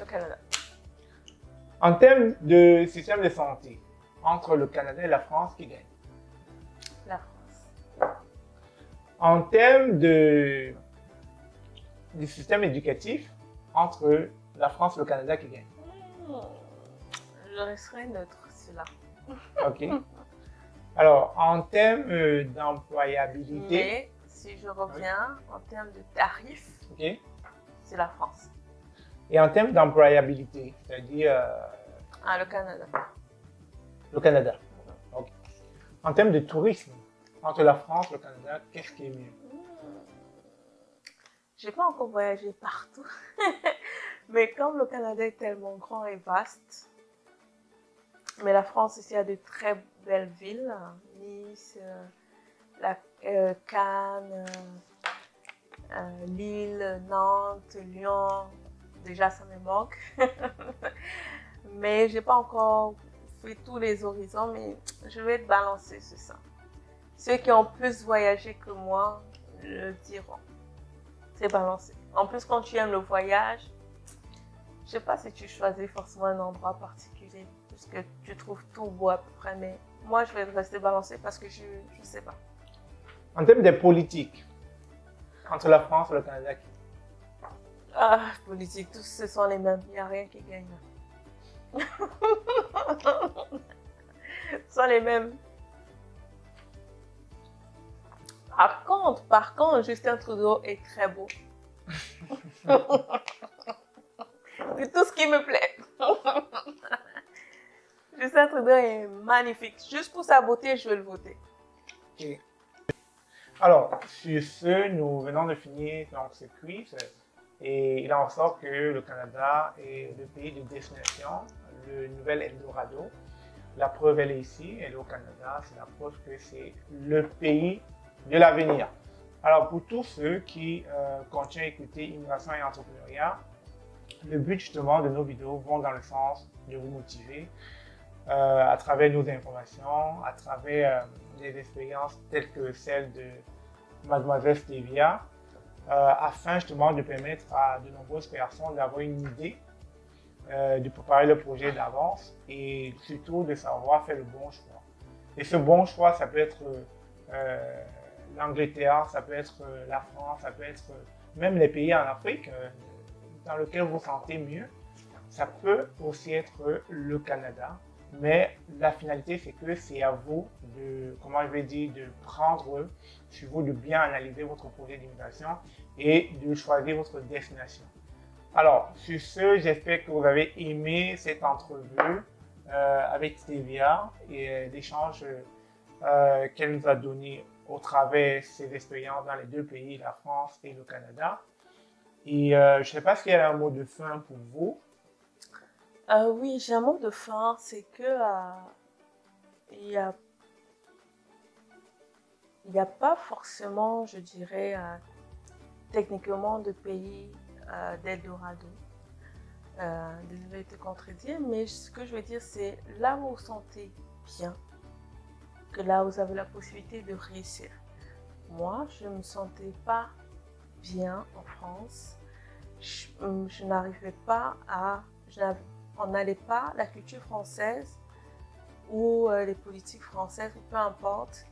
Le Canada. En termes de système de santé, entre le Canada et la France, qui gagne? La France. En termes de système éducatif, entre la France et le Canada, qui gagne? Je resterai neutre, celui-là. Ok. Alors, en termes d'employabilité... Mais, si je reviens, en termes de tarifs, Ok. c'est la France. Et en termes d'employabilité, c'est-à-dire Ah, le Canada. le Canada. Ok. En termes de tourisme, entre la France et le Canada, qu'est-ce qui est mieux? J'ai pas encore voyagé partout, mais comme le Canada est tellement grand et vaste, mais la France aussi a de très belles villes, Nice, Cannes, Lille, Nantes, Lyon, déjà ça me manque, mais j'ai pas encore fait tous les horizons, mais je vais être balancée sur ça. Ceux qui ont plus voyagé que moi le diront. C'est balancé. En plus, quand tu aimes le voyage, je sais pas si tu choisis forcément un endroit particulier, puisque tu trouves tout beau à peu près, mais moi, je vais rester balancée parce que je sais pas. En termes de politique, entre la France et le Canada, Ah, politique, tous ce sont les mêmes, il n'y a rien qui gagne. Ce sont les mêmes. Par contre, Justin Trudeau est très beau. C'est tout ce qui me plaît. Justin Trudeau est magnifique. Juste pour sa beauté, je vais le voter. Ok. Alors, sur ce, nous venons de finir donc, ce quiz. Et il en sort que le Canada est le pays de destination, le nouvel Eldorado. La preuve, elle est ici, elle est au Canada. C'est la preuve que c'est le pays de l'avenir. Alors, pour tous ceux qui continuent à écouter Immigration et Entrepreneuriat, le but justement de nos vidéos vont dans le sens de vous motiver à travers nos informations, à travers des expériences telles que celle de Mademoiselle Stevia, afin justement de permettre à de nombreuses personnes d'avoir une idée, de préparer le projet d'avance et surtout de savoir faire le bon choix. Et ce bon choix, ça peut être l'Angleterre, ça peut être la France, ça peut être même les pays en Afrique dans lesquels vous vous sentez mieux. Ça peut aussi être le Canada, mais la finalité, c'est que c'est à vous de, comment je vais dire, de prendre sur vous, de bien analyser votre projet d'immigration et de choisir votre destination. Alors, sur ce, j'espère que vous avez aimé cette entrevue avec Stevia et l'échange qu'elle nous a donné au travers de ses expériences dans les deux pays, la France et le Canada. Et je ne sais pas s'il y a un mot de fin pour vous. Oui, j'ai un mot de fin, c'est que il y a, il y a pas forcément, je dirais, techniquement de pays d'Eldorado. Désolée de te contredire, mais ce que je veux dire, c'est là où vous vous sentez bien, que là où vous avez la possibilité de réussir. Moi, je ne me sentais pas bien en France. Je n'arrivais pas à... On n'allait pas, la culture française ou les politiques françaises, ou peu importe,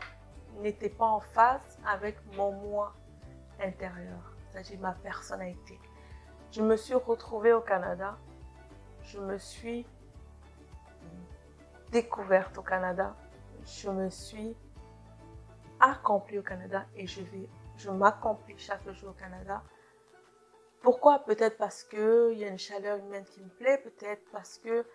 n'était pas en phase avec mon moi intérieur, c'est-à-dire ma personnalité. Je me suis retrouvée au Canada, je me suis découverte au Canada, je me suis accomplie au Canada et je m'accomplis chaque jour au Canada. Pourquoi? Peut-être parce qu'il y a une chaleur humaine qui me plaît, peut-être parce que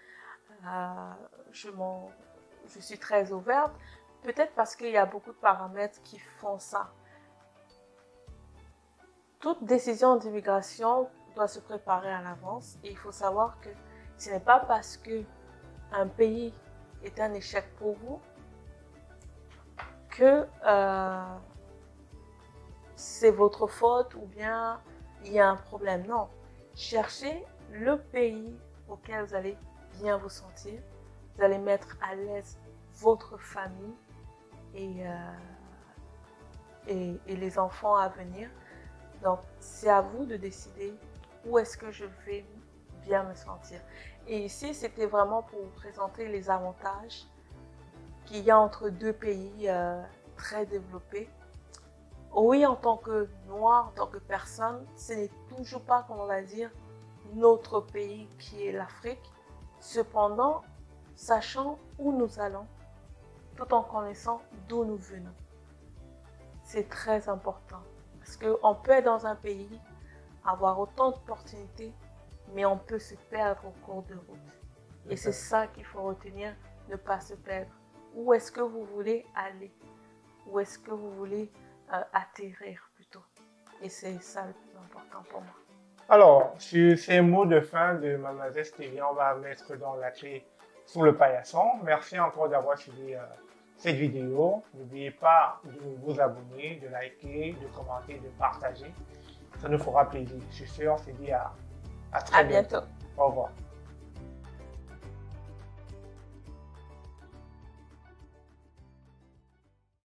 je suis très ouverte, peut-être parce qu'il y a beaucoup de paramètres qui font ça. Toute décision d'immigration doit se préparer à l'avance et il faut savoir que ce n'est pas parce que un pays est un échec pour vous que c'est votre faute ou bien il y a un problème. Non, cherchez le pays auquel vous allez bien vous sentir. Vous allez mettre à l'aise votre famille et les enfants à venir. Donc, c'est à vous de décider où est-ce que je vais bien me sentir. Et ici, c'était vraiment pour vous présenter les avantages qu'il y a entre deux pays très développés. Oui, en tant que noir, en tant que personne, ce n'est toujours pas, comme on va dire, notre pays qui est l'Afrique. Cependant, sachant où nous allons, tout en connaissant d'où nous venons. C'est très important. Parce qu'on peut être dans un pays, avoir autant d'opportunités, mais on peut se perdre au cours de route. Et c'est ça qu'il faut retenir, ne pas se perdre. Où est-ce que vous voulez aller? Où est-ce que vous voulez atterrir plutôt? Et c'est ça le plus important pour moi. Alors, sur ces mots de fin de Mademoiselle Stéphie, on va mettre dans la clé sous le paillasson. Merci encore d'avoir suivi cette vidéo. N'oubliez pas de vous abonner, de liker, de commenter, de partager. Ça nous fera plaisir. Je suis sûr, on se dit à très bientôt. Au revoir.